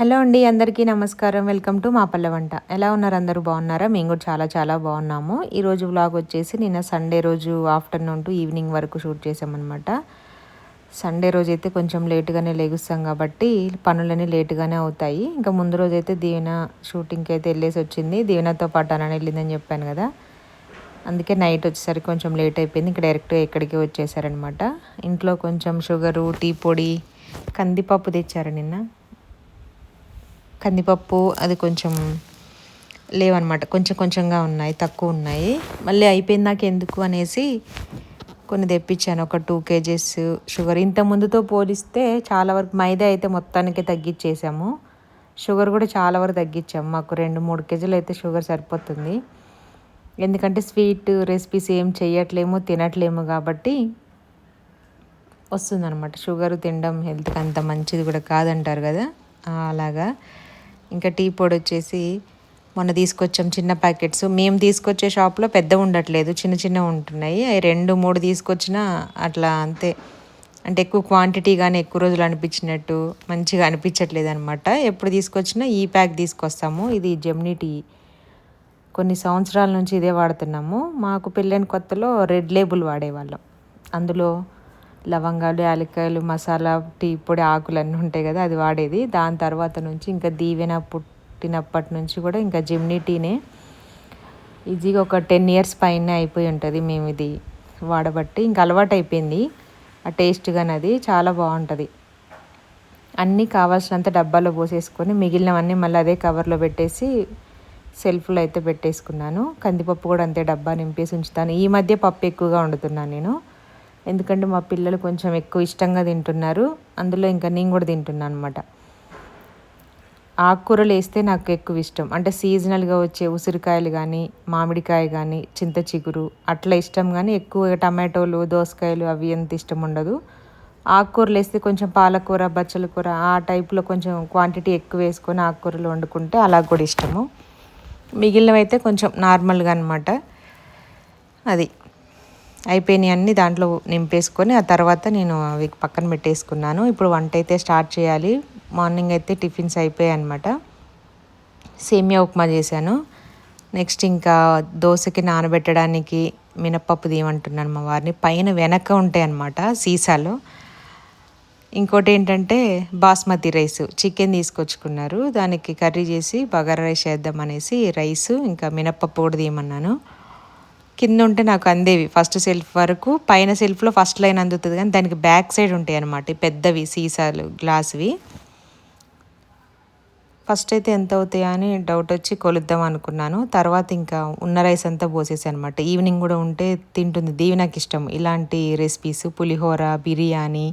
Hello అండి, అందరికీ నమస్కారం. వెల్కమ్ టు మా పల్లె వంట. ఎలా ఉన్నారు? అందరూ బాగున్నారా? మేము కూడా చాలా చాలా బాగున్నాము. ఈరోజు వ్లాగ్ వచ్చేసి నిన్న సండే రోజు ఆఫ్టర్నూన్ టు ఈవినింగ్ వరకు షూట్ చేసామన్నమాట. సండే రోజు అయితే కొంచెం లేటుగానే లెగుస్తాం కాబట్టి పనులన్నీ లేటుగానే అవుతాయి. ఇంకా ముందు రోజు అయితే దీవెన షూటింగ్కి అయితే వెళ్ళేసి వచ్చింది. దీవెనతో పాటు అని వెళ్ళిందని చెప్పాను కదా, అందుకే నైట్ వచ్చేసరికి కొంచెం లేట్ అయిపోయింది. ఇంకా డైరెక్ట్గా ఇక్కడికి వచ్చేసారనమాట. ఇంట్లో కొంచెం షుగరు, టీ పొడి, కందిపప్పు తెచ్చారు నిన్న. కందిపప్పు అది కొంచెం లేవన్నమాట, కొంచెం కొంచెంగా ఉన్నాయి, తక్కువ ఉన్నాయి. మళ్ళీ అయిపోయిందాక ఎందుకు అనేసి కొన్ని తెప్పించాను, ఒక 2 kgs షుగర్. ఇంత ముందుతో పోలిస్తే చాలా వరకు మైదా అయితే మొత్తానికి తగ్గించేసాము, షుగర్ కూడా చాలా వరకు తగ్గించాము. మాకు 2-3 kgs అయితే షుగర్ సరిపోతుంది. ఎందుకంటే స్వీట్ రెసిపీస్ ఏం చేయట్లేము, తినట్లేము కాబట్టి వస్తుందన్నమాట. షుగర్ తినడం హెల్త్కి అంత మంచిది కూడా కాదంటారు కదా, అలాగా. ఇంకా టీ పొడి వచ్చేసి మొన్న తీసుకొచ్చాం చిన్న ప్యాకెట్స్. మేము తీసుకొచ్చే షాప్లో పెద్ద ఉండట్లేదు, చిన్న చిన్న ఉంటున్నాయి. అవి 2-3 తీసుకొచ్చినా అట్లా అంతే, అంటే ఎక్కువ క్వాంటిటీ కానీ ఎక్కువ రోజులు అనిపించినట్టు మంచిగా అనిపించట్లేదు అనమాట. ఎప్పుడు తీసుకొచ్చినా ఈ ప్యాక్ తీసుకొస్తాము. ఇది జెమినీ టీ, కొన్ని సంవత్సరాల నుంచి ఇదే వాడుతున్నాము. మాకు పెళ్ళైన కొత్తలో రెడ్ లేబుల్ వాడేవాళ్ళం. అందులో లవంగాలు, యాలక్కాయలు, మసాలా, టీ పొడి, ఆకులు అన్నీ ఉంటాయి కదా, అది వాడేది. దాని తర్వాత నుంచి ఇంకా దీవెన పుట్టినప్పటి నుంచి కూడా ఇంకా జెమినీ టీనే ఈజీగా ఒక 10 years పైన అయిపోయి ఉంటుంది మేము ఇది వాడబట్టి. ఇంకా అలవాటు అయిపోయింది ఆ టేస్ట్ కానీ, అది చాలా బాగుంటుంది. అన్నీ కావాల్సినంత డబ్బాలో పోసేసుకొని మిగిలినవన్నీ మళ్ళీ అదే కవర్లో పెట్టేసి సెల్ఫ్లో అయితే పెట్టేసుకున్నాను. కందిపప్పు కూడా అంతే డబ్బా నింపేసి ఉంచుతాను. ఈ మధ్య పప్పు ఎక్కువగా వండుతున్నాను నేను, ఎందుకంటే మా పిల్లలు కొంచెం ఎక్కువ ఇష్టంగా తింటున్నారు. అందులో ఇంకా నేను కూడా తింటున్నాను అనమాట. ఆకుకూరలు వేస్తే నాకు ఎక్కువ ఇష్టం. అంటే సీజనల్గా వచ్చే ఉసిరికాయలు కానీ, మామిడికాయ కానీ, చింత చిగురు అట్లా ఇష్టం. కానీ ఎక్కువ టమాటోలు, దోసకాయలు అవి ఎంత ఇష్టం ఉండదు. ఆకుకూరలు వేస్తే కొంచెం పాలకూర, బచ్చల కూర ఆ టైప్లో కొంచెం క్వాంటిటీ ఎక్కువ వేసుకొని ఆకుకూరలు వండుకుంటే అలా కూడా ఇష్టము. మిగిలినవి అయితే కొంచెం నార్మల్గా అనమాట. అది అయిపోయినాయి అన్నీ దాంట్లో నింపేసుకొని ఆ తర్వాత నేను అవి పక్కన పెట్టేసుకున్నాను. ఇప్పుడు వంట అయితే స్టార్ట్ చేయాలి. మార్నింగ్ అయితే టిఫిన్స్ అయిపోయాయి అనమాట. సేమియా ఉప్మా చేశాను. నెక్స్ట్ ఇంకా దోశకి నానబెట్టడానికి మినప్పప్పు తీయమంటున్నాను మా వారిని. పైన వెనక ఉంటాయి అన్నమాట సీసాలో. ఇంకోటి ఏంటంటే బాస్మతి రైస్, చికెన్ తీసుకొచ్చుకున్నారు. దానికి కర్రీ చేసి బగారా రైస్ చేద్దాం అనేసి రైసు ఇంకా మినప్పప్పు కూడా తీయమన్నాను. కింద ఉంటే నాకు అందేవి ఫస్ట్ సెల్ఫ్ వరకు. పైన సెల్ఫ్లో ఫస్ట్ లైన్ అందుతుంది కానీ దానికి బ్యాక్ సైడ్ ఉంటాయి అన్నమాట పెద్దవి సీసాలు, గ్లాస్వి. ఫస్ట్ అయితే ఎంత అవుతాయా అని డౌట్ వచ్చి కొలుద్దాం అనుకున్నాను. తర్వాత ఇంకా ఉన్న రైస్ అంతా పోసేసాను అనమాట. ఈవినింగ్ కూడా ఉంటే తింటుంది. దీవెనకి ఇష్టం ఇలాంటి రెసిపీస్, పులిహోర, బిర్యానీ,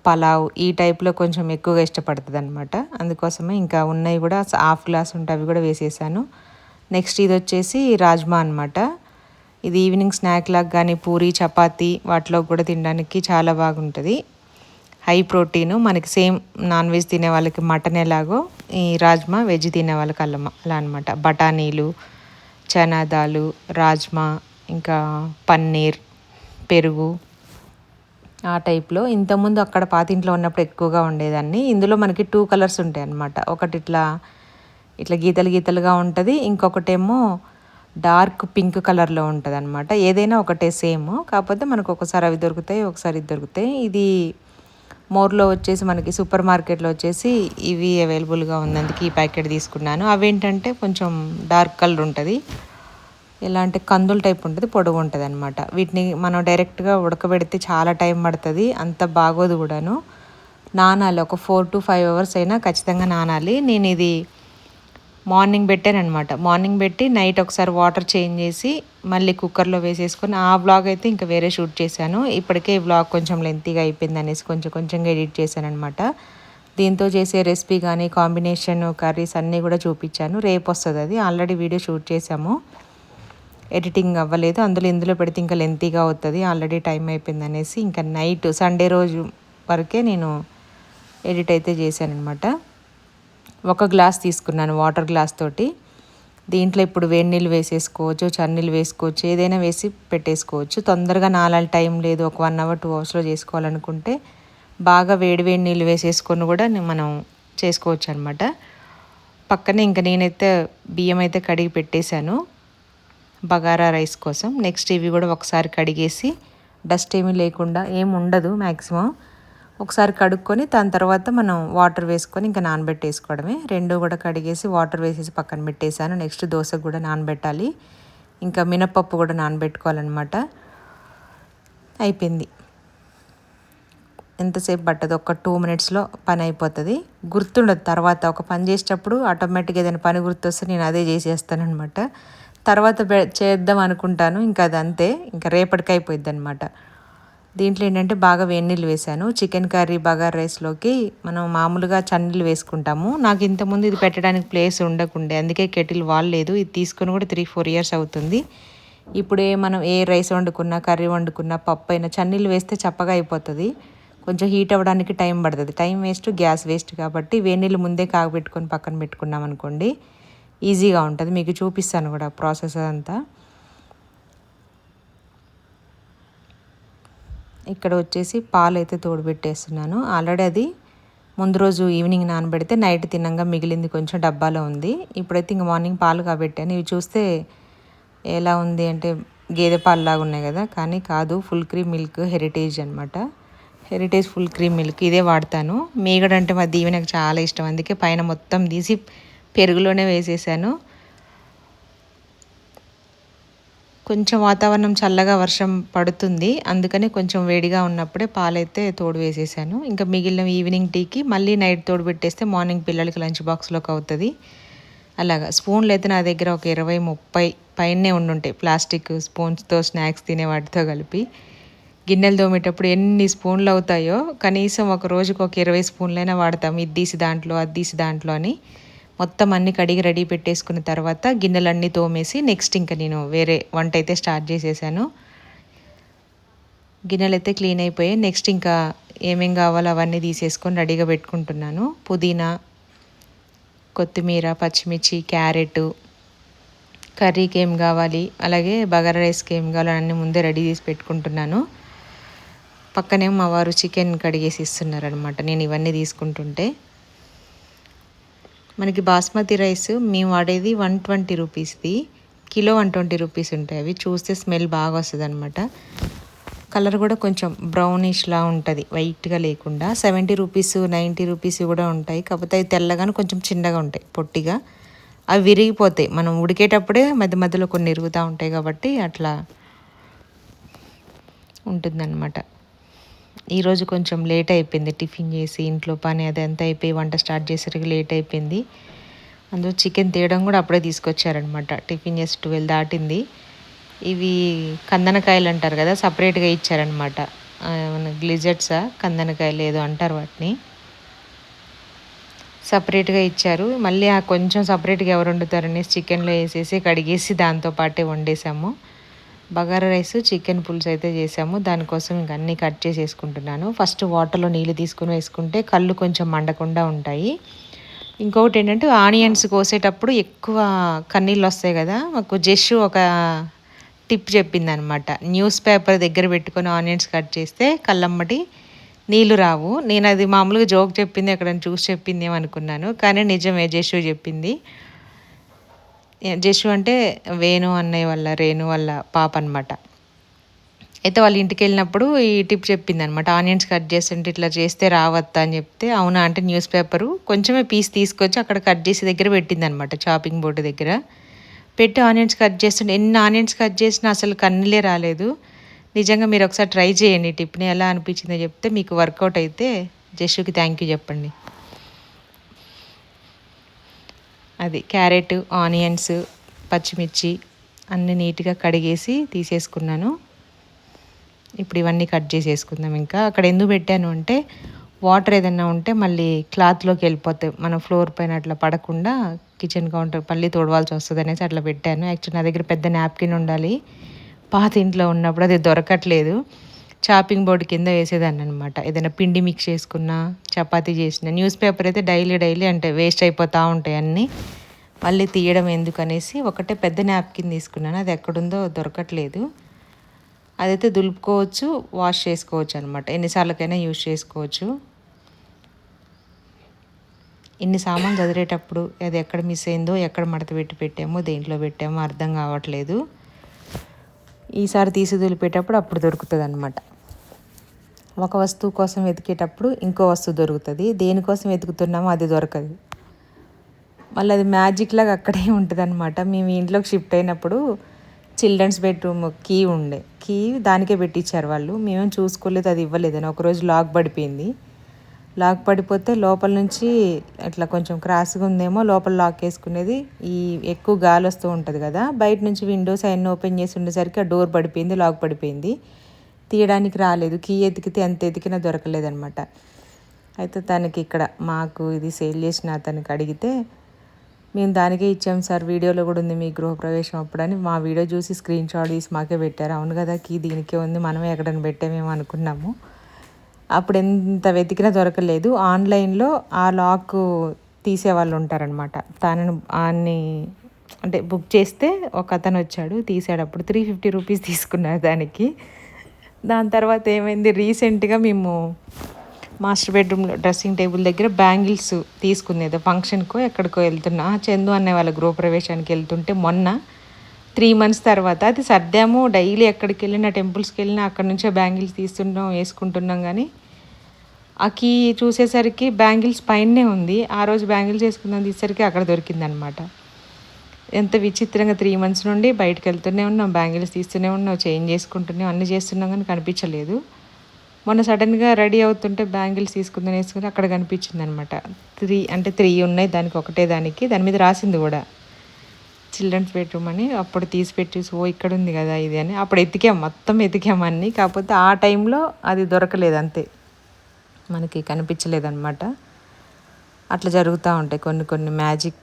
పలావ్ ఈ టైప్లో కొంచెం ఎక్కువగా ఇష్టపడుతుంది అనమాట. అందుకోసమే ఇంకా ఉన్నవి కూడా హాఫ్ గ్లాస్ ఉంటే అవి కూడా వేసేసాను. నెక్స్ట్ ఇది వచ్చేసి రాజ్మా అనమాట. ఇది ఈవినింగ్ స్నాక్ లాగా కానీ పూరి, చపాతీ వాటిలో కూడా తినడానికి చాలా బాగుంటుంది. హై ప్రోటీను, మనకి సేమ్ నాన్ వెజ్ తినే వాళ్ళకి మటన్ ఎలాగో ఈ రాజ్మా వెజ్ తినే వాళ్ళకి అలా అనమాట. బఠానీలు, చనా దాలు, రాజ్మా, ఇంకా పన్నీర్, పెరుగు ఆ టైప్లో. ఇంతకుముందు అక్కడ పాతింట్లో ఉన్నప్పుడు ఎక్కువగా ఉండేదాన్ని. ఇందులో మనకి 2 కలర్స్ ఉంటాయి అన్నమాట. ఒకటి ఇట్లా ఇట్లా గీతలు గీతలుగా ఉంటుంది, ఇంకొకటేమో డార్క్ పింక్ కలర్లో ఉంటుంది అనమాట. ఏదైనా ఒకటే సేమ్, కాకపోతే మనకు ఒకసారి అవి దొరుకుతాయి, ఒకసారి ఇది దొరుకుతాయి. ఇది మోర్లో వచ్చేసి మనకి సూపర్ మార్కెట్లో వచ్చేసి ఇవి అవైలబుల్గా ఉన్నందుకు ఈ ప్యాకెట్ తీసుకున్నాను. అవేంటంటే కొంచెం డార్క్ కలర్ ఉంటుంది, ఎలా అంటే కందుల టైప్ ఉంటుంది, పొడుగు ఉంటుంది అనమాట. వీటిని మనం డైరెక్ట్గా ఉడకబెడితే చాలా టైం పడుతుంది, అంత బాగోదు కూడాను. నానాలి, ఒక 4 to 5 hours అయినా ఖచ్చితంగా నానాలి. నేను ఇది మార్నింగ్ పెట్టాను అనమాట. మార్నింగ్ పెట్టి నైట్ ఒకసారి వాటర్ చేంజ్ చేసి మళ్ళీ కుక్కర్లో వేసేసుకొని ఆ వ్లాగ్ అయితే ఇంకా వేరే షూట్ చేశాను. ఇప్పటికే ఈ వ్లాగ్ కొంచెం లెంతీగా అయిపోయింది అనేసి కొంచెం కొంచెంగా ఎడిట్ చేశాను అనమాట. దీంతో చేసే రెసిపీ కానీ కాంబినేషన్ కర్రీస్ అన్నీ కూడా చూపించాను. రేపు వస్తుంది అది. ఆల్రెడీ వీడియో షూట్ చేశాము, ఎడిటింగ్ అవ్వలేదు. ఇందులో పెడితే ఇంకా లెంతీగా అవుతుంది, ఆల్రెడీ టైం అయిపోయింది అనేసి ఇంకా నైట్ సండే రోజు వరకే నేను ఎడిట్ అయితే చేశాను అనమాట. 1 గ్లాస్ తీసుకున్నాను వాటర్ గ్లాస్ తోటి. దీంట్లో ఇప్పుడు వేడి నీళ్ళు వేసేసుకోవచ్చు, చన్నీళ్ళు వేసుకోవచ్చు, ఏదైనా వేసి పెట్టేసుకోవచ్చు. తొందరగా నాలాలి, టైం లేదు, ఒక 1 hour 2 hours చేసుకోవాలనుకుంటే బాగా వేడి నీళ్ళు వేసేసుకొని కూడా మనం చేసుకోవచ్చు అనమాట. పక్కనే ఇంకా నేనైతే బియ్యం అయితే కడిగి పెట్టేశాను బగారా రైస్ కోసం. నెక్స్ట్ ఇవి కూడా ఒకసారి కడిగేసి డస్ట్ ఏమీ లేకుండా ఏమి ఉండదు మ్యాక్సిమం. ఒకసారి కడుక్కొని దాని తర్వాత మనం వాటర్ వేసుకొని ఇంకా నానబెట్టేసుకోవడమే. రెండు కూడా కడిగేసి వాటర్ వేసేసి పక్కన పెట్టేశాను. నెక్స్ట్ దోశకు కూడా నానబెట్టాలి. ఇంకా మినపప్పు కూడా నానబెట్టుకోవాలన్నమాట. అయిపోయింది. ఎంతసేపు పట్టదు, ఒక 2 మినిట్స్లో పని అయిపోతుంది. గుర్తుండదు తర్వాత ఒక పని చేసేటప్పుడు ఆటోమేటిక్గా ఏదైనా పని గుర్తొస్తే నేను అదే చేసేస్తానమాట. తర్వాత చేద్దాం అనుకుంటాను, ఇంకా అది అంతే, ఇంకా రేపటికి అయిపోద్ది అనమాట. దీంట్లో ఏంటంటే బాగా వేడినీళ్ళు వేసాను. చికెన్ కర్రీ బగారా రైస్లోకి మనం మామూలుగా చన్నీళ్ళు వేసుకుంటాము. నాకు ఇంతకుముందు ఇది పెట్టడానికి ప్లేస్ ఉండకుండే, అందుకే కెటిల్ వాడలేదు. ఇది తీసుకొని కూడా 3-4 ఇయర్స్ అవుతుంది. ఇప్పుడే మనం ఏ రైస్ వండుకున్నా కర్రీ వండుకున్నా పప్పు అయినా చన్నీళ్ళు వేస్తే చప్పగా అయిపోతుంది. కొంచెం హీట్ అవ్వడానికి టైం పడుతుంది. Time waste, gas waste. కాబట్టి వేడినీళ్ళు ముందే కాగబెట్టుకొని పక్కన పెట్టుకున్నాం అనుకోండి ఈజీగా ఉంటుంది. మీకు చూపిస్తాను కూడా ప్రాసెస్ అంతా. ఇక్కడ వచ్చేసి పాలు అయితే తోడుపెట్టేస్తున్నాను. ఆల్రెడీ అది ముందు రోజు ఈవినింగ్ నానబెడితే నైట్ తినంగా మిగిలింది కొంచెం డబ్బాలో ఉంది. ఇప్పుడైతే ఇంక మార్నింగ్ పాలు కాబెట్టాను. ఇవి చూస్తే ఎలా ఉంది అంటే గేదె పాలులాగా ఉన్నాయి కదా, కానీ కాదు, ఫుల్ క్రీమ్ మిల్క్ హెరిటేజ్ అనమాట. హెరిటేజ్ ఫుల్ క్రీమ్ మిల్క్ ఇదే వాడతాను. మీగడ అంటే మా దీవి నాకు చాలా ఇష్టం, అందుకే పైన మొత్తం తీసి పెరుగులోనే వేసేసాను. కొంచెం వాతావరణం చల్లగా వర్షం పడుతుంది, అందుకని కొంచెం వేడిగా ఉన్నప్పుడే పాలైతే తోడు వేసేసాను. ఇంకా మిగిలిన ఈవినింగ్ టీకి మళ్ళీ నైట్ తోడు పెట్టేస్తే మార్నింగ్ పిల్లలకి లంచ్ బాక్స్లోకి అవుతుంది. అలాగా స్పూన్లు అయితే నా దగ్గర ఒక 20-30 పైనే ఉండుంటాయి, ప్లాస్టిక్ స్పూన్స్తో స్నాక్స్ తినే వాటితో కలిపి. గిన్నెలు తోమేటప్పుడు ఎన్ని స్పూన్లు అవుతాయో కనీసం ఒక రోజుకు ఒక 20 స్పూన్లైనా వాడతాం. ఇది తీసి దాంట్లో, అది తీసి దాంట్లో అని. మొత్తం అన్నీ కడిగి రెడీ పెట్టేసుకున్న తర్వాత గిన్నెలన్నీ తోమేసి నెక్స్ట్ ఇంకా నేను వేరే వంట అయితే స్టార్ట్ చేసేసాను. గిన్నెలు అయితే క్లీన్ అయిపోయాయి. నెక్స్ట్ ఇంకా ఏమేం కావాలో అవన్నీ తీసేసుకొని రెడీగా పెట్టుకుంటున్నాను. పుదీనా, కొత్తిమీర, పచ్చిమిర్చి, క్యారెట్, కర్రీకి ఏం కావాలి, అలాగే బగారా రైస్కి ఏం కావాలో అన్నీ ముందే రెడీ చేసి పెట్టుకుంటున్నాను. పక్కనే మా వారు చికెన్ కడిగేసి ఇస్తున్నారనమాట నేను ఇవన్నీ తీసుకుంటుంటే. మనకి బాస్మతి రైస్ మేము వాడేది 120 రూపీస్ది, కిలో 120 రూపీస్ ఉంటాయి. అవి చూస్తే స్మెల్ బాగా వస్తుంది అనమాట. కలర్ కూడా కొంచెం బ్రౌనిష్లా ఉంటుంది, వైట్గా లేకుండా. 70 రూపీస్ 90 రూపీస్ కూడా ఉంటాయి, కాకపోతే అవి తెల్లగానే కొంచెం చిన్నగా ఉంటాయి, పొట్టిగా. అవి విరిగిపోతాయి, మనం ఉడికేటప్పుడే మధ్య మధ్యలో కొన్ని ఇరుగుతూ ఉంటాయి, కాబట్టి అట్లా ఉంటుందన్నమాట. ఈరోజు కొంచెం లేట్ అయిపోయింది, టిఫిన్ చేసి ఇంట్లో పని అదంతా అయిపోయి వంట స్టార్ట్ చేసరికి లేట్ అయిపోయింది. అందులో చికెన్ తీయడం కూడా అప్పుడే తీసుకొచ్చారనమాట. టిఫిన్ చేసి 12 దాటింది. ఇవి కందనకాయలు అంటారు కదా, సపరేట్గా ఇచ్చారనమాట. మన గ్లిజెట్సా కందనకాయలు ఏదో అంటారు వాటిని, సపరేట్గా ఇచ్చారు. మళ్ళీ ఆ కొంచెం సపరేట్గా ఎవరు వండుతారనేసి చికెన్లో వేసేసి కడిగేసి దాంతో పాటే వండేసాము. బగారా రైస్, చికెన్ పులుసు అయితే చేసాము. దానికోసం ఇంక అన్నీ కట్ చేసేసుకుంటున్నాను. ఫస్ట్ వాటర్లో నీళ్ళు తీసుకుని వేసుకుంటే కళ్ళు కొంచెం మండకుండా ఉంటాయి. ఇంకొకటి ఏంటంటే ఆనియన్స్ కోసేటప్పుడు ఎక్కువ కన్నీళ్ళు వస్తాయి కదా, మాకు జస్ట్ ఒక టిప్ చెప్పింది అనమాట. న్యూస్ పేపర్ దగ్గర పెట్టుకొని ఆనియన్స్ కట్ చేస్తే కళ్ళమ్మటి నీళ్ళు రావు. నేను అది మామూలుగా జోక్ చెప్పింది, ఎక్కడైనా చూసి చెప్పింది ఏమనుకున్నాను, కానీ నిజమే, జస్సు చెప్పింది. జస్సు అంటే వేణు అన్నయ్య వల్ల, రేణు వల్ల పాప అనమాట. అయితే వాళ్ళ ఇంటికి వెళ్ళినప్పుడు ఈ టిప్ చెప్పింది అనమాట. ఆనియన్స్ కట్ చేస్తుంటే ఇట్లా చేస్తే రావద్దా అని చెప్తే, అవునా అంటే న్యూస్ పేపరు కొంచెమే పీస్ తీసుకొచ్చి అక్కడ కట్ చేసి దగ్గర పెట్టింది అనమాట, చాపింగ్ బోర్డు దగ్గర పెట్టి ఆనియన్స్ కట్ చేస్తుంటే ఎన్ని ఆనియన్స్ కట్ చేసినా అసలు కన్నీలే రాలేదు. నిజంగా మీరు ఒకసారి ట్రై చేయండి. టిప్ని ఎలా అనిపించిందో చెప్తే, మీకు వర్కౌట్ అయితే జస్సుకి థ్యాంక్ యూ చెప్పండి. అది క్యారెట్, ఆనియన్స్, పచ్చిమిర్చి అన్నీ నీట్గా కడిగేసి తీసేసుకున్నాను. ఇప్పుడు ఇవన్నీ కట్ చేసేసుకుందాం. ఇంకా అక్కడ ఎందుకు పెట్టాను అంటే వాటర్ ఏదైనా ఉంటే మళ్ళీ క్లాత్లోకి వెళ్ళిపోతాయి, మన ఫ్లోర్ పైన అట్లా పడకుండా కిచెన్ కౌంటర్ మళ్ళీ తోడవాల్సి వస్తుంది అనేసి అట్లా పెట్టాను. యాక్చువల్లీ నా దగ్గర పెద్ద నాప్కిన్ ఉండాలి, పాత ఇంట్లో ఉన్నప్పుడు అది దొరకట్లేదు. చాపింగ్ బోర్డు కింద వేసేదాన్ని అనమాట. ఏదైనా పిండి మిక్స్ చేసుకున్నా, చపాతీ చేసిన, న్యూస్ పేపర్ అయితే డైలీ అంటే వేస్ట్ అయిపోతూ ఉంటాయి అన్నీ, మళ్ళీ తీయడం ఎందుకు అనేసి ఒకటే పెద్ద నాప్కిన్ తీసుకున్నాను. అది ఎక్కడుందో దొరకట్లేదు. అదైతే దులుపుకోవచ్చు, వాష్ చేసుకోవచ్చు అనమాట, ఎన్నిసార్లకైనా యూజ్ చేసుకోవచ్చు. ఇన్ని సామాన్లు చదివేటప్పుడు అది ఎక్కడ మిస్ అయిందో, ఎక్కడ మడత పెట్టి పెట్టామో, దేంట్లో పెట్టామో అర్థం కావట్లేదు. ఈసారి తీసి దులిపేటప్పుడు అప్పుడు దొరుకుతుంది అనమాట. ఒక వస్తువు కోసం వెతికేటప్పుడు ఇంకో వస్తువు దొరుకుతుంది, దేనికోసం వెతుకుతున్నామో అది దొరకదు. మళ్ళీ అది మ్యాజిక్ లాగా అక్కడే ఉంటుంది అనమాట. మేము ఇంట్లోకి షిఫ్ట్ అయినప్పుడు చిల్డ్రన్స్ బెడ్రూమ్ కీ దానికే పెట్టించారు వాళ్ళు. మేమేం చూసుకోలేదు, అది ఇవ్వలేదని. ఒకరోజు లాక్ పడిపోయింది. లాక్ పడిపోతే లోపల నుంచి ఇట్లా కొంచెం క్రాస్గా ఉందేమో, లోపల లాక్ వేసుకునేది ఈ ఎక్కువ గాలి వస్తూ ఉంటుంది కదా, బయట నుంచి విండోస్ అవన్నీ ఓపెన్ చేసి ఉండేసరికి ఆ డోర్ పడిపోయింది, లాక్ పడిపోయింది. తీయడానికి రాలేదు. కీ ఎతికితే ఎంత ఎతికినా దొరకలేదనమాట. అయితే తనకి ఇక్కడ మాకు ఇది సేల్ చేసిన అతనికి అడిగితే, మేము దానికే ఇచ్చాం సార్, వీడియోలో కూడా ఉంది మీ గృహప్రవేశం అప్పుడని మా వీడియో చూసి స్క్రీన్ షాట్ తీసి మాకే పెట్టారు. అవును కదా, కీ దీనికే ఉంది, మనమే ఎక్కడైనా పెట్టామేమో అనుకున్నాము. అప్పుడు ఎంత వెతికినా దొరకలేదు. ఆన్లైన్లో ఆ లాక్ తీసేవాళ్ళు ఉంటారనమాట. తనను అంటే బుక్ చేస్తే ఒక అతను వచ్చాడు, తీసాడు. అప్పుడు 350 రూపీస్ తీసుకున్నారు దానికి. దాని తర్వాత ఏమైంది, రీసెంట్గా మేము మాస్టర్ బెడ్రూమ్లో డ్రెస్సింగ్ టేబుల్ దగ్గర బ్యాంగిల్స్ తీసుకునేది ఫంక్షన్కో ఎక్కడికో వెళ్తున్నా, చందు అనే వాళ్ళ గృహప్రవేశానికి వెళ్తుంటే మొన్న 3 months తర్వాత అది సర్దాము. డైలీ ఎక్కడికి వెళ్ళినా, టెంపుల్స్కి వెళ్ళినా అక్కడ నుంచే బ్యాంగిల్స్ తీస్తుంటాం, వేసుకుంటున్నాం. కానీ ఆ కీ చూసేసరికి బ్యాంగిల్స్ పైనే ఉంది. ఆ రోజు బ్యాంగిల్స్ వేసుకుందాం తీసేసరికి అక్కడ దొరికిందనమాట. ఎంత విచిత్రంగా 3 months నుండి బయటకు వెళ్తూనే ఉన్నాం, బ్యాంగిల్స్ తీస్తూనే ఉన్నాం, చేంజ్ చేసుకుంటూనే అన్నీ చేస్తున్నాం, కానీ కనిపించలేదు. మొన్న సడన్గా రెడీ అవుతుంటే బ్యాంగిల్స్ వేసుకుని అక్కడ కనిపించింది అనమాట. 3 ఉన్నాయి దానికి, ఒకటే దాని మీద రాసింది కూడా చిల్డ్రన్స్ బెడ్రూమ్ అని. అప్పుడు తీసిపెట్టి ఇక్కడ ఉంది కదా ఇది అని అప్పుడు మొత్తం ఎతికాం అన్నీ. కాకపోతే ఆ టైంలో అది దొరకలేదు, అంతే, మనకి కనిపించలేదన్నమాట. అట్లా జరుగుతూ ఉంటాయి కొన్ని మ్యాజిక్.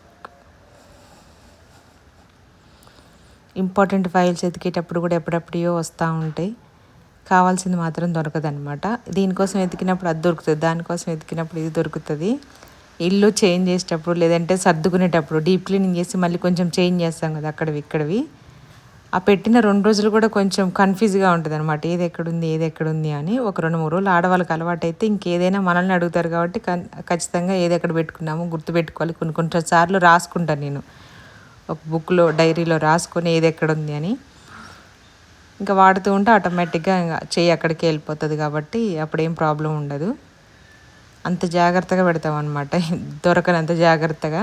ఇంపార్టెంట్ ఫైల్స్ ఎతికేటప్పుడు కూడా ఎప్పుడప్పుడో వస్తూ ఉంటాయి, కావాల్సింది మాత్రం దొరకదనమాట. దీనికోసం వెతికినప్పుడు అది దొరుకుతుంది, దానికోసం వెతికినప్పుడు ఇది దొరుకుతుంది. ఇల్లు చేంజ్ చేసేటప్పుడు, లేదంటే సర్దుకునేటప్పుడు, డీప్ క్లీనింగ్ చేసి మళ్ళీ కొంచెం చేంజ్ చేస్తాం కదా అక్కడివి ఇక్కడివి, ఆ పెట్టిన 2 రోజులు కూడా కొంచెం కన్ఫ్యూజ్గా ఉంటుంది అనమాట, ఏది ఎక్కడుంది అని. ఒక 2-3 రోజులు ఆడవాళ్ళకి అలవాటు అయితే ఇంకేదైనా మనల్ని అడుగుతారు కాబట్టి ఖచ్చితంగా ఏది ఎక్కడ పెట్టుకున్నామో గుర్తుపెట్టుకోవాలి. కొన్ని సార్లు రాసుకుంటాను నేను ఒక బుక్లో, డైరీలో రాసుకొని ఏది ఎక్కడుంది అని. ఇంకా వాడుతూ ఉంటే ఆటోమేటిక్గా ఇంకా చెయ్యి అక్కడికి వెళ్ళిపోతుంది కాబట్టి అప్పుడేం ప్రాబ్లం ఉండదు. అంత జాగ్రత్తగా పెడతాం అనమాట, దొరకనంత జాగ్రత్తగా.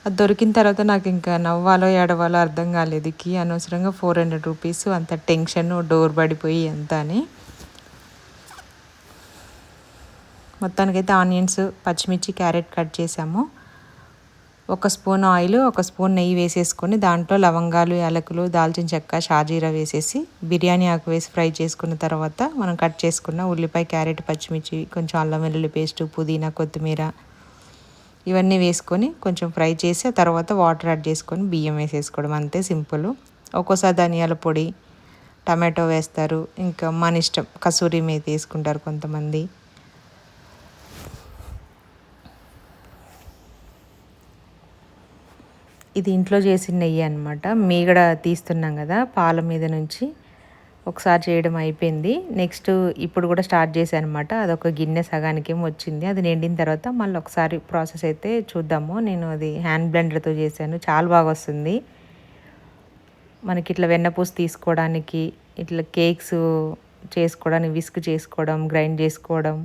అది దొరికిన తర్వాత నాకు ఇంకా నవ్వాలో ఏడవాలో అర్థం కాలేదు. కీ అనవసరంగా 400 రూపీస్, అంత టెన్షన్, డోర్ పడిపోయి ఎంత అని. మొత్తానికైతే ఆనియన్స్, పచ్చిమిర్చి, క్యారెట్ కట్ చేసాము. 1 స్పూన్ ఆయిల్, 1 స్పూన్ నెయ్యి వేసేసుకొని దాంట్లో లవంగాలు, యాలకులు, దాల్చిన చెక్క, షాజీరా వేసేసి బిర్యానీ ఆకు వేసి ఫ్రై చేసుకున్న తర్వాత మనం కట్ చేసుకున్న ఉల్లిపాయ, క్యారెట్, పచ్చిమిర్చి, కొంచెం అల్లం వెల్లుల్లి పేస్టు, పుదీనా, కొత్తిమీర ఇవన్నీ వేసుకొని కొంచెం ఫ్రై చేసి ఆ తర్వాత వాటర్ యాడ్ చేసుకొని బియ్యం వేసేసుకోవడం, అంతే, సింపుల్. ఒక్కోసారి ధనియాల పొడి, టమాటో వేస్తారు, ఇంకా మన ఇష్టం, కసూరి మేతి వేసుకుంటారు కొంతమంది. ఇది ఇంట్లో చేసిన నెయ్యి అనమాట. మీగడ తీస్తున్నాం కదా పాల మీద నుంచి, ఒకసారి చేయడం అయిపోయింది. నెక్స్ట్ ఇప్పుడు కూడా స్టార్ట్ చేశాను అనమాట. అదొక గిన్నె సగానికేమో వచ్చింది. అది నిండిన తర్వాత మళ్ళీ ఒకసారి ప్రాసెస్ అయితే చూద్దాము. నేను అది హ్యాండ్ బ్లెండర్తో చేశాను, చాలా బాగా వస్తుంది. మనకి ఇట్లా వెన్నపూస తీసుకోవడానికి, ఇట్లా కేక్స్ చేసుకోవడానికి విస్క్ చేసుకోవడం, గ్రైండ్ చేసుకోవడం,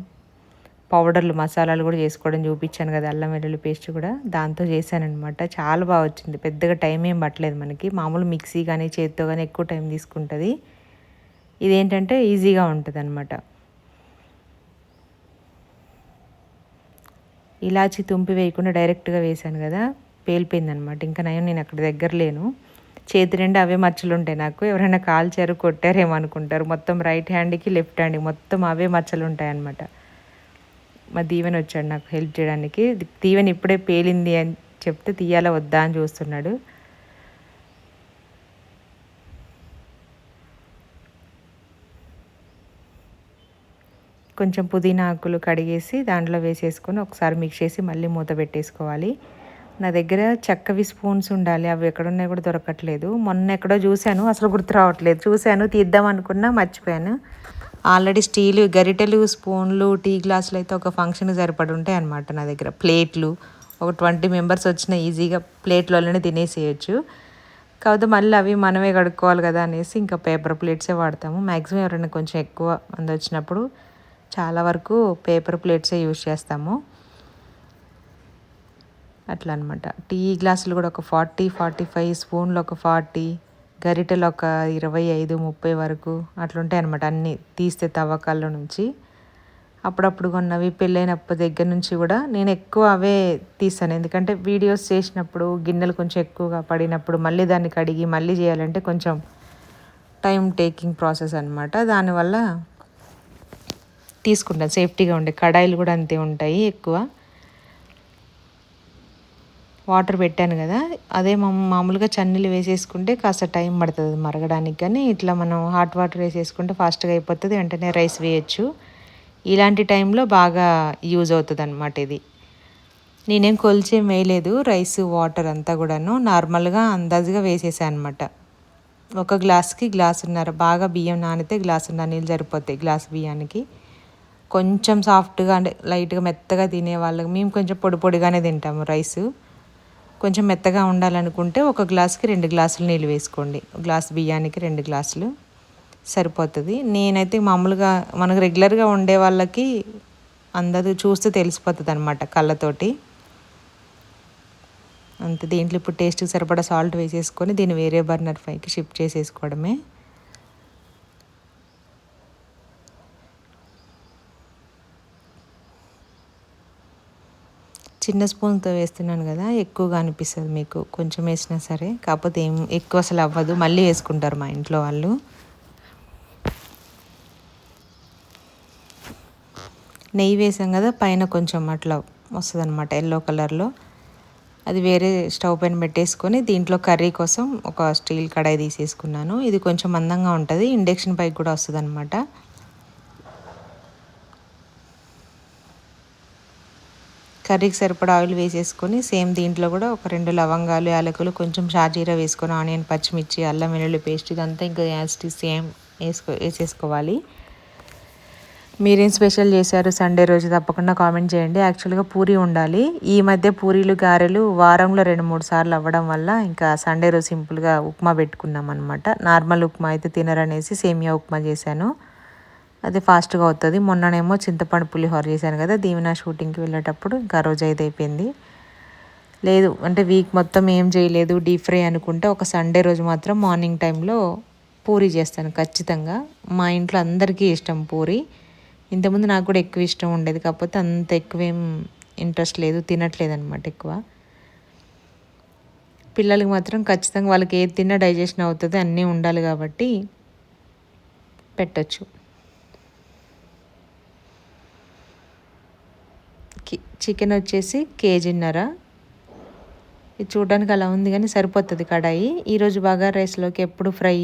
పౌడర్లు, మసాలాలు కూడా చేసుకోవడం చూపించాను కదా, అల్లం వెల్లుల్లి పేస్ట్ కూడా దాంతో చేశానమాట. చాలా బాగా వచ్చింది. పెద్దగా టైం ఏం పట్టలేదు మనకి. మామూలు మిక్సీ కానీ చేతితో కానీ ఎక్కువ టైం తీసుకుంటుంది. ఇదేంటంటే ఈజీగా ఉంటుంది అనమాట. ఇలాచి తుంపి వేయకుండా డైరెక్ట్గా వేసాను కదా, పేలిపోయిందనమాట. ఇంకా నేను అక్కడ దగ్గర లేను. చేతి నిండా అవే మచ్చలు ఉంటాయి నాకు. ఎవరైనా కాల్చారు, కొట్టారేమో అనుకుంటారు. మొత్తం రైట్ హ్యాండ్కి, లెఫ్ట్ హ్యాండ్కి మొత్తం అవే మచ్చలు ఉంటాయి అన్నమాట. మా దీవెన వచ్చాడు నాకు హెల్ప్ చేయడానికి. దీవెన ఇప్పుడే పేలింది అని చెప్తే తీయాలా వద్దా అని చూస్తున్నాడు. కొంచెం పుదీనా ఆకులు కడిగేసి దాంట్లో వేసేసుకొని ఒకసారి మిక్స్ చేసి మళ్ళీ మూత పెట్టేసుకోవాలి. నా దగ్గర చెక్కవి స్పూన్స్ ఉండాలి, అవి ఎక్కడున్నాయి కూడా దొరకట్లేదు. మొన్న ఎక్కడో చూశాను, అసలు గుర్తు రావట్లేదు. చూశాను, తీద్దాం అనుకున్నా, మర్చిపోయాను. ఆల్రెడీ స్టీలు గరిటెలు, స్పూన్లు, టీ గ్లాసులు అయితే ఒక ఫంక్షన్కి సరిపడి ఉంటాయి అన్నమాట నా దగ్గర. ప్లేట్లు ఒక 20 మెంబర్స్ వచ్చినా ఈజీగా ప్లేట్లలోనే తినేసేయచ్చు. కాకపోతే మళ్ళీ అవి మనమే కడుక్కోవాలి కదా అనేసి ఇంకా పేపర్ ప్లేట్సే వాడతాము. మ్యాక్సిమం ఎవరైనా కొంచెం ఎక్కువ మంది వచ్చినప్పుడు చాలా వరకు పేపర్ ప్లేట్సే యూజ్ చేస్తాము. అట్లా అనమాట. టీ గ్లాసులు కూడా ఒక 40, 45, స్పూన్లు ఒక 40, గరిటెలు ఒక 25, 30 వరకు అట్లుంటాయి అనమాట. అన్నీ తీస్తే తవ్వకాల్లో నుంచి. అప్పుడప్పుడు కొన్నవి పెళ్ళైనప్పుడు దగ్గర నుంచి కూడా నేను ఎక్కువ అవే తీస్తాను. ఎందుకంటే వీడియోస్ చేసినప్పుడు గిన్నెలు కొంచెం ఎక్కువగా పడినప్పుడు మళ్ళీ దాన్ని కడిగి మళ్ళీ చేయాలంటే కొంచెం టైం టేకింగ్ ప్రాసెస్ అనమాట. దానివల్ల తీసుకుంటాను. సేఫ్టీగా ఉండే కడాయిలు కూడా అంతే ఉంటాయి ఎక్కువ. వాటర్ పెట్టాను కదా, అదే మామూలుగా చన్నీళ్ళు వేసేసుకుంటే కాస్త టైం పడుతుంది మరగడానికి. కానీ ఇట్లా మనం హాట్ వాటర్ వేసేసుకుంటే ఫాస్ట్గా అయిపోతుంది, వెంటనే రైస్ వేయచ్చు. ఇలాంటి టైంలో బాగా యూజ్ అవుతుంది అనమాట ఇది. నేనేం కొలిచేం వేయలేదు రైస్ వాటర్ అంతా కూడాను, నార్మల్గా అందాజుగా వేసేసాను అనమాట. ఒక గ్లాస్కి గ్లాసున్నర, బాగా బియ్యం నానితే గ్లాసున్నర నీళ్ళు సరిపోతాయి గ్లాస్ బియ్యానికి. కొంచెం సాఫ్ట్గా అంటే లైట్గా మెత్తగా తినే వాళ్ళకి, మేము కొంచెం పొడి పొడిగానే తింటాము రైసు. కొంచెం మెత్తగా ఉండాలనుకుంటే ఒక గ్లాస్కి 2 గ్లాసులు నీళ్ళు వేసుకోండి. గ్లాస్ బియ్యానికి 2 గ్లాసులు సరిపోతుంది. నేనైతే మామూలుగా మనకు రెగ్యులర్గా ఉండే వాళ్ళకి అందరూ చూస్తే తెలిసిపోతుంది అనమాట కళ్ళతోటి. అంతే. దీంట్లో ఇప్పుడు టేస్ట్కి సరిపడా సాల్ట్ వేసేసుకొని దీన్ని వేరే బర్నర్ పైకి షిఫ్ట్ చేసేసుకోవడమే. చిన్న స్పూన్తో వేస్తున్నాను కదా, ఎక్కువగా అనిపిస్తుంది మీకు కొంచెం వేసినా సరే. కాకపోతే ఏం ఎక్కువ అసలు అవ్వదు, మళ్ళీ వేసుకుంటారు మా ఇంట్లో వాళ్ళు. నెయ్యి వేసాం కదా, పైన కొంచెం అట్లా వస్తుంది అనమాట ఎల్లో కలర్లో. అది వేరే స్టవ్ పైన పెట్టేసుకొని దీంట్లో కర్రీ కోసం ఒక స్టీల్ కడాయి తీసేసుకున్నాను. ఇది కొంచెం మందంగా ఉంటుంది, ఇండక్షన్ పైకి కూడా వస్తుంది అనమాట. కర్రీకి సరిపడా ఆయిల్ వేసేసుకొని సేమ్ దీంట్లో కూడా ఒక 2 లవంగాలు, యాలకులు, కొంచెం షాజీరా వేసుకొని ఆనియన్, పచ్చిమిర్చి, అల్లం వెల్లుల్లి పేస్ట్ ఇదంతా ఇంకా సేమ్ వేసేసుకోవాలి. మీరేం స్పెషల్ చేశారు సండే రోజు తప్పకుండా కామెంట్ చేయండి. యాక్చువల్గా పూరి ఉండాలి. ఈ మధ్య పూరీలు, గారెలు వారంలో 2-3 సార్లు అవ్వడం వల్ల ఇంకా సండే రోజు సింపుల్గా ఉప్మా పెట్టుకున్నాం అనమాట. నార్మల్ ఉప్మా అయితే తినరనేసి సేమియా ఉప్మా చేశాను. అది ఫాస్ట్గా అవుతుంది. మొన్ననేమో చింతపండు పులిహోర చేశాను కదా, దీవెన షూటింగ్కి వెళ్ళేటప్పుడు ఇంకా ఆ రోజు అయితే అయిపోయింది. లేదు అంటే వీక్ మొత్తం ఏం చేయలేదు డీప్ ఫ్రై అనుకుంటే ఒక సండే రోజు మాత్రం మార్నింగ్ టైంలో పూరి చేస్తాను ఖచ్చితంగా. మా ఇంట్లో అందరికీ ఇష్టం పూరి. ఇంతకుముందు నాకు కూడా ఎక్కువ ఇష్టం ఉండేది, కాకపోతే అంత ఎక్కువేం ఇంట్రెస్ట్ లేదు, తినట్లేదు అనమాట ఎక్కువ. పిల్లలకి మాత్రం ఖచ్చితంగా వాళ్ళకి ఏది తిన్నా డైజెషన్ అవుతుంది, అన్నీ ఉండాలి కాబట్టి పెట్టచ్చు. చికెన్ వచ్చేసి 1.5 kg. ఇది చూడడానికి అలా ఉంది కానీ సరిపోతుంది కడాయి. ఈరోజు బగారా రైస్లోకి ఎప్పుడు ఫ్రై,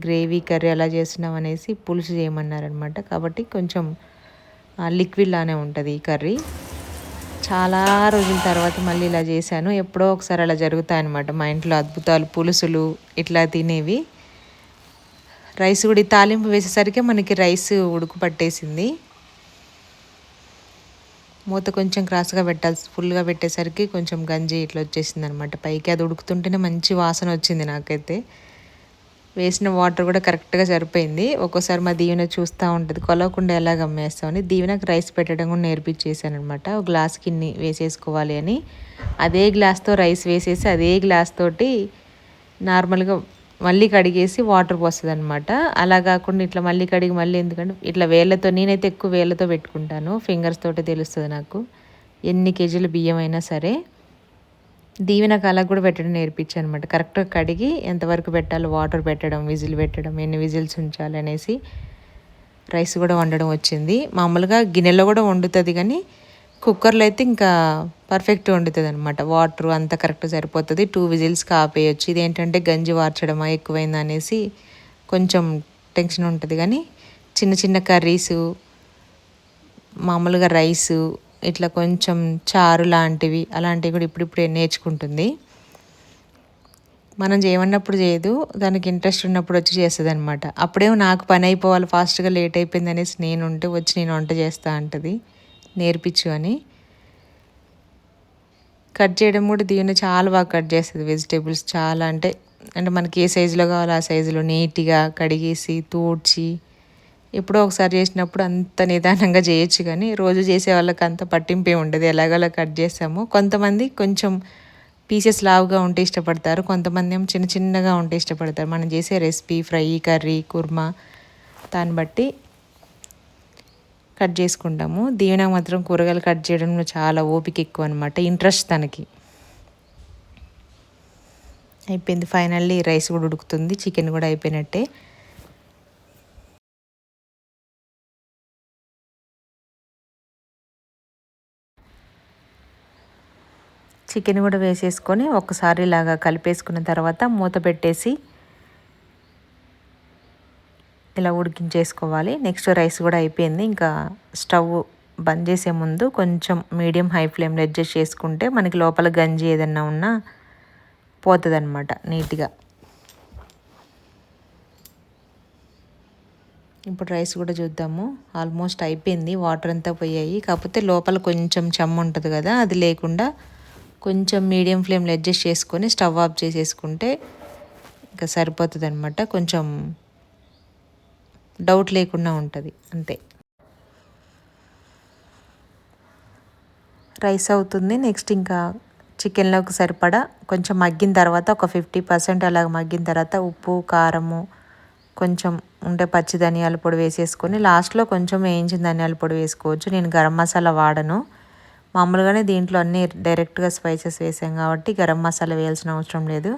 గ్రేవీ, కర్రీ అలా చేస్తున్నాం అనేసి పులుసు చేయమన్నారనమాట. కాబట్టి కొంచెం లిక్విడ్ లానే ఉంటుంది ఈ కర్రీ. చాలా రోజుల తర్వాత మళ్ళీ ఇలా చేశాను. ఎప్పుడో ఒకసారి అలా జరుగుతాయన్నమాట మా ఇంట్లో అద్భుతాలు, పులుసులు ఇట్లా తినేవి. రైస్ కూడా తాలింపు వేసేసరికి మనకి రైస్ ఉడుకు పట్టేసింది. మూత కొంచెం క్రాస్గా పెట్టాలి, ఫుల్గా పెట్టేసరికి కొంచెం గంజి ఇట్లా వచ్చేసింది అనమాట పైకి. అది ఉడుకుతుంటేనే మంచి వాసన వచ్చింది నాకైతే. వేసిన వాటర్ కూడా కరెక్ట్గా సరిపోయింది. ఒక్కోసారి మా దీవెన చూస్తూ ఉంటుంది కొలవకుండా ఎలా గమ్మేస్తామని. దీవెనకు రైస్ పెట్టడం కూడా నేర్పించేసాను అనమాట. ఒక గ్లాస్కి ఇన్ని వేసేసుకోవాలి అని. అదే గ్లాస్తో రైస్ వేసేసి అదే గ్లాస్ తోటి నార్మల్గా మళ్ళీ కడిగేసి వాటర్ పోస్తుంది అనమాట. అలా కాకుండా ఇట్లా మళ్ళీ కడిగి మళ్ళీ, ఎందుకంటే ఇట్లా వేళ్ళతో, నేనైతే ఎక్కువ వేళ్ళతో పెట్టుకుంటాను, ఫింగర్స్ తోటి తెలుస్తుంది నాకు ఎన్ని కేజీల బియ్యం అయినా సరే. దీవెనకు అలా కూడా పెట్టడం నేర్పించాను అనమాట. కరెక్ట్గా కడిగి ఎంతవరకు పెట్టాలో వాటర్ పెట్టడం, విజిల్ పెట్టడం, ఎన్ని విజిల్స్ ఉంచాలి అనేసి రైస్ కూడా వండడం వచ్చింది. మామూలుగా గిన్నెలో కూడా వండుతుంది కానీ కుక్కర్లో అయితే ఇంకా పర్ఫెక్ట్ వండుతుంది అనమాట. వాటర్ అంతా కరెక్ట్ సరిపోతుంది. 2 విజిల్స్కి ఆపేయచ్చు. ఇదేంటంటే గంజి వార్చడమా ఎక్కువైంది అనేసి కొంచెం టెన్షన్ ఉంటుంది. కానీ చిన్న చిన్న కర్రీసు, మామూలుగా రైసు, ఇట్లా కొంచెం చారు లాంటివి అలాంటివి కూడా ఇప్పుడిప్పుడే నేర్చుకుంటుంది. మనం చేయమన్నప్పుడు చేయదు, దానికి ఇంట్రెస్ట్ ఉన్నప్పుడు వచ్చి చేస్తుందనమాట. అప్పుడేమో నాకు పని అయిపోవాలి ఫాస్ట్‌గా, లేట్ అయిపోయింది అనేసి నేనుంటే వచ్చి నేను వంట చేస్తా అంటది. నేర్పించు అని. కట్ చేయడం కూడా దీవెన చాలా బాగా కట్ చేస్తది వెజిటేబుల్స్. చాలా అంటే మనకి ఏ సైజులో కావాలో ఆ సైజులో నీట్‌గా కడిగేసి, తూడ్చి ఎప్పుడో ఒకసారి చేసినప్పుడు అంత నిదానంగా చేయొచ్చు కానీ, రోజు చేసే వాళ్ళకి అంత పట్టింపేం ఉండదు. ఎలాగోలా కట్ చేస్తాము. కొంతమంది కొంచెం పీసెస్ లావుగా ఉంటే ఇష్టపడతారు. కొంతమంది ఏమో చిన్న చిన్నగా ఉంటే ఇష్టపడతారు. మనం చేసే రెసిపీ, ఫ్రై, కర్రీ, కుర్మా దాన్ని బట్టి కట్ చేసుకుంటాము. దీవెన మాత్రం కూరగాయలు కట్ చేయడంలో చాలా ఓపిక ఎక్కువ అనమాట. ఇంట్రెస్ట్ తనకి. అయిపోయింది ఫైనల్లీ. రైస్ కూడా ఉడుకుతుంది. చికెన్ కూడా అయిపోయినట్టే. చికెన్ కూడా వేసేసుకొని ఒకసారి ఇలాగా కలిపేసుకున్న తర్వాత మూత పెట్టేసి ఇలా ఉడికించేసుకోవాలి. నెక్స్ట్ రైస్ కూడా అయిపోయింది. ఇంకా స్టవ్ బంద్ చేసే ముందు కొంచెం మీడియం హై ఫ్లేమ్లో అడ్జస్ట్ చేసుకుంటే మనకి లోపల గంజి ఏదన్నా ఉన్నా పోతుందన్నమాట నీట్గా. ఇప్పుడు రైస్ కూడా చూద్దాము. ఆల్మోస్ట్ అయిపోయింది. వాటర్ అంతా పోయాయి. కాకపోతే లోపల కొంచెం చెమ్మ ఉంటుంది కదా, అది లేకుండా కొంచెం మీడియం ఫ్లేమ్లో అడ్జస్ట్ చేసుకొని స్టవ్ ఆఫ్ చేసేసుకుంటే ఇంకా సరిపోతుంది అనమాట. కొంచెం డౌట్ లేకుండా ఉంటుంది అంతే. రైస్ అవుతుంది. నెక్స్ట్ ఇంకా చికెన్లోకి సరిపడా కొంచెం మగ్గిన తర్వాత ఒక 50% అలాగ మగ్గిన తర్వాత ఉప్పు, కారము, కొంచెం ఉంటే పచ్చి ధనియాల పొడి వేసేసుకొని లాస్ట్లో కొంచెం వేయించిన ధనియాల పొడి వేసుకోవచ్చు. నేను గరం మసాలా వాడను. మామూలుగానే దీంట్లో అన్నీ డైరెక్ట్గా స్పైసెస్ వేసాం కాబట్టి గరం మసాలా వేయాల్సిన అవసరం లేదు.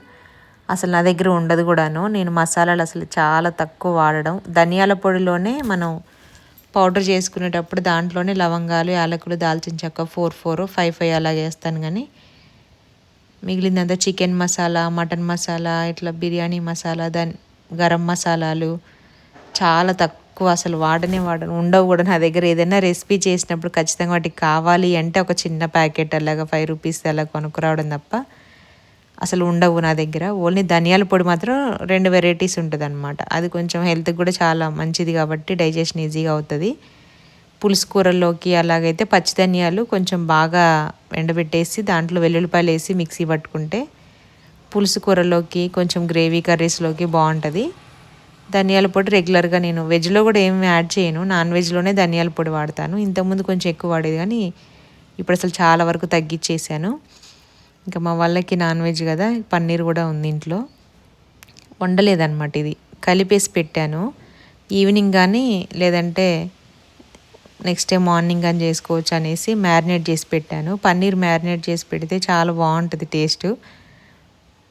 అసలు నా దగ్గర ఉండదు కూడాను. నేను మసాలాలు అసలు చాలా తక్కువ వాడడం. ధనియాల పొడిలోనే మనం పౌడర్ చేసుకునేటప్పుడు దాంట్లోనే లవంగాలు, యాలకులు, దాల్చిన చెక్క 4 5 అలాగే వేస్తాను. కానీ మిగిలిందంతా చికెన్ మసాలా, మటన్ మసాలా, ఇట్లా బిర్యానీ మసాలా, గరం మసాలాలు చాలా తక్కువ, అసలు వాడను. ఉండవు కూడా నా దగ్గర. ఏదైనా రెసిపీ చేసినప్పుడు ఖచ్చితంగా వాటికి కావాలి అంటే ఒక చిన్న ప్యాకెట్ అలాగా 5 రూపీస్ అలా కొనుక్కురావడం తప్ప అసలు ఉండవు నా దగ్గర. ఓన్లీ ధనియాల పొడి మాత్రం 2 వెరైటీస్ ఉంటుంది అనమాట. అది కొంచెం హెల్త్కి కూడా చాలా మంచిది కాబట్టి డైజెషన్ ఈజీగా అవుతుంది. పులుసు కూరల్లోకి అలాగైతే పచ్చి ధనియాలు కొంచెం బాగా ఎండబెట్టేసి దాంట్లో వెల్లుల్లిపాయలు వేసి మిక్సీ పట్టుకుంటే పులుసు కూరలోకి కొంచెం గ్రేవీ కర్రీస్లోకి బాగుంటుంది. ధనియాల పొడి రెగ్యులర్గా నేను వెజ్లో కూడా ఏమి యాడ్ చేయను. నాన్ వెజ్లోనే ధనియాల పొడి వాడతాను. ఇంతకుముందు కొంచెం ఎక్కువ వాడేది కానీ ఇప్పుడు అసలు చాలా వరకు తగ్గించేసాను. ఇంకా మా వాళ్ళకి నాన్ వెజ్ కదా, పన్నీర్ కూడా ఉంది ఇంట్లో. వండలేదన్నమాట, ఇది కలిపేసి పెట్టాను. ఈవినింగ్ కానీ లేదంటే నెక్స్ట్ డే మార్నింగ్ కానీ చేసుకోవచ్చు అనేసి మ్యారినేట్ చేసి పెట్టాను. పన్నీర్ మ్యారినేట్ చేసి పెడితే చాలా బాగుంటుంది టేస్ట్.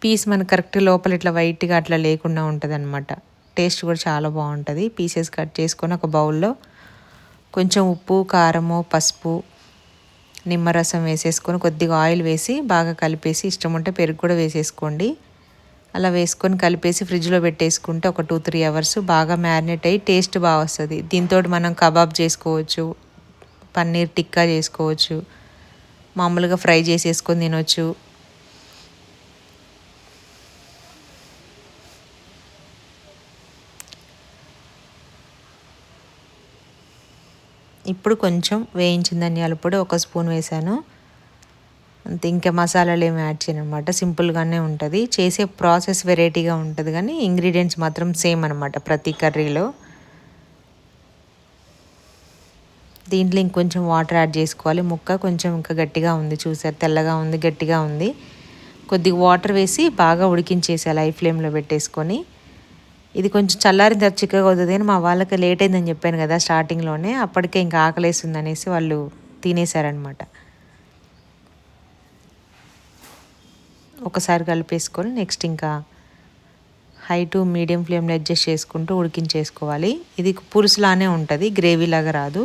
పీస్ మనకు కరెక్ట్ లోపల ఇట్లా వైట్గా అట్లా లేకుండా ఉంటుంది అనమాట. టేస్ట్ కూడా చాలా బాగుంటుంది. పీసెస్ కట్ చేసుకొని ఒక బౌల్లో కొంచెం ఉప్పు, కారము, పసుపు, నిమ్మరసం వేసేసుకొని కొద్దిగా ఆయిల్ వేసి బాగా కలిపేసి, ఇష్టం ఉంటే పెరుగు కూడా వేసేసుకోండి. అలా వేసుకొని కలిపేసి ఫ్రిడ్జ్లో పెట్టేసుకుంటే ఒక 2-3 అవర్స్ బాగా మ్యారినేట్ అయ్యి టేస్ట్ బాగా వస్తుంది. దీంతో మనం కబాబ్ చేసుకోవచ్చు, పన్నీర్ టిక్కా చేసుకోవచ్చు, మామూలుగా ఫ్రై చేసేసుకొని తినొచ్చు. ఇప్పుడు కొంచెం వేయించిన ధనియాల పొడి 1 స్పూన్ వేసాను అంతే. ఇంకా మసాలాలు ఏమి యాడ్ చేయను అనమాట. సింపుల్గానే ఉంటుంది. చేసే ప్రాసెస్ వెరైటీగా ఉంటుంది కానీ ఇంగ్రీడియంట్స్ మాత్రం సేమ్ అనమాట ప్రతి కర్రీలో. దీంట్లో ఇంకొంచెం వాటర్ యాడ్ చేసుకోవాలి. ముక్క కొంచెం ఇంకా గట్టిగా ఉంది, చూసారు, తెల్లగా ఉంది, గట్టిగా ఉంది. కొద్దిగా వాటర్ వేసి బాగా ఉడికించేసేయాలి హై ఫ్లేమ్లో పెట్టేసుకొని. ఇది కొంచెం చల్లారిన తర్వాత చిక్కగా అవుతుంది కానీ మా వాళ్ళకి లేట్ అయిందని చెప్పాను కదా స్టార్టింగ్లోనే, అప్పటికే ఇంకా ఆకలేస్తుంది అనేసి వాళ్ళు తినేశారనమాట. ఒకసారి కలిపేసుకొని నెక్స్ట్ ఇంకా హై టు మీడియం ఫ్లేమ్లో అడ్జస్ట్ చేసుకుంటూ ఉడికించేసుకోవాలి. ఇది పులుసులానే ఉంటుంది, గ్రేవీలాగా రాదు,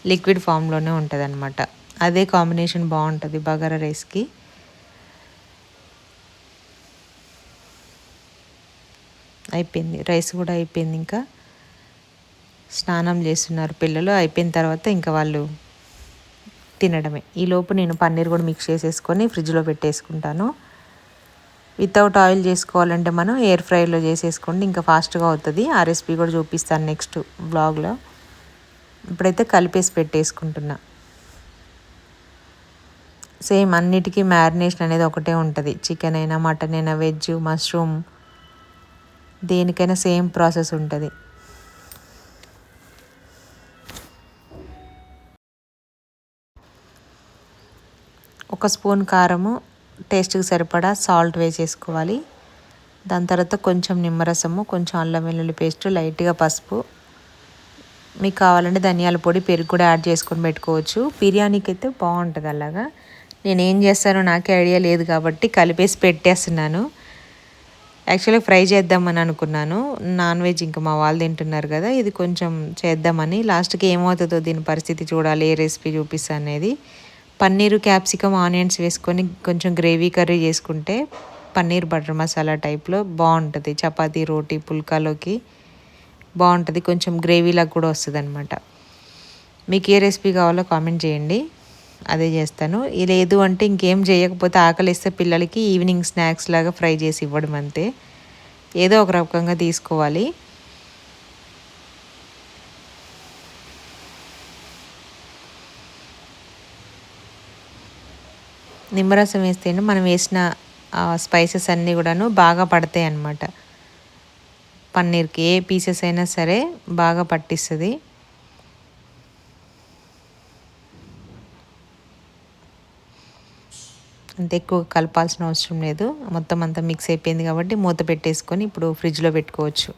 లిక్విడ్ ఫామ్లోనే ఉంటుంది అనమాట. అదే కాంబినేషన్ బాగుంటుంది బగారా రైస్కి. అయిపోయింది, రైస్ కూడా అయిపోయింది. ఇంకా స్నానం చేస్తున్నారు పిల్లలు. అయిపోయిన తర్వాత ఇంకా వాళ్ళు తినడమే. ఈలోపు నేను పన్నీర్ కూడా మిక్స్ చేసేసుకొని ఫ్రిడ్జ్లో పెట్టేసుకుంటాను. వితౌట్ ఆయిల్ చేసుకోవాలంటే మనం ఎయిర్ ఫ్రైలో చేసేసుకోండి, ఇంకా ఫాస్ట్గా అవుతుంది. ఆ రెసిపీ కూడా చూపిస్తాను నెక్స్ట్ బ్లాగ్లో. ఇప్పుడైతే కలిపేసి పెట్టేసుకుంటున్నా. సేమ్ అన్నిటికీ మ్యారినేషన్ అనేది ఒకటే ఉంటుంది. చికెన్ అయినా, మటన్ అయినా, వెజ్, మష్రూమ్, దేనికైనా సేమ్ ప్రాసెస్ ఉంటుంది. ఒక స్పూన్ కారము, టేస్ట్కి సరిపడా సాల్ట్ వేసేసుకోవాలి. దాని తర్వాత కొంచెం నిమ్మరసము, కొంచెం అల్లం వెల్లుల్లి పేస్ట్, లైట్గా పసుపు, మీకు కావాలంటే ధనియాల పొడి, పెరుగు కూడా యాడ్ చేసుకొని పెట్టుకోవచ్చు. బిర్యానీకి అయితే బాగుంటుంది అలాగా. నేను ఏం చేస్తానో నాకే ఐడియా లేదు కాబట్టి కలిపేసి పెట్టేస్తున్నాను. యాక్చువల్గా ఫ్రై చేద్దామని అనుకున్నాను. నాన్ వెజ్ ఇంకా మా వాళ్ళు తింటున్నారు కదా, ఇది కొంచెం చేద్దామని. లాస్ట్కి ఏమవుతుందో దీని పరిస్థితి చూడాలి, ఏ రెసిపీ చూపిస్తా అనేది. పన్నీరు, క్యాప్సికమ్, ఆనియన్స్ వేసుకొని కొంచెం గ్రేవీ కర్రీ చేసుకుంటే పన్నీర్ బటర్ మసాలా టైప్లో బాగుంటుంది. చపాతీ, రోటీ, పుల్కాలోకి బాగుంటుంది. కొంచెం గ్రేవీలాగా కూడా వస్తుంది అనమాట. మీకు ఏ రెసిపీ కావాలో కామెంట్ చేయండి, అదే చేస్తాను. లేదు అంటే ఇంకేం చేయకపోతే ఆకలిస్తే పిల్లలకి ఈవినింగ్ స్నాక్స్ లాగా ఫ్రై చేసి ఇవ్వడం అంతే. ఏదో ఒక రకంగా తీసుకోవాలి. నిమ్మరసం వేస్తేనే మనం వేసిన స్పైసెస్ అన్నీ కూడాను బాగా పడతాయి అన్నమాట. పన్నీర్కి ఏ పీసెస్ అయినా సరే బాగా పట్టిస్తుంది. అంత ఎక్కువ కలపాల్సిన అవసరం లేదు. మొత్తం అంతా మిక్స్ అయిపోయింది కాబట్టి మూత పెట్టేసుకొని ఇప్పుడు ఫ్రిడ్జ్లో పెట్టుకోవచ్చు.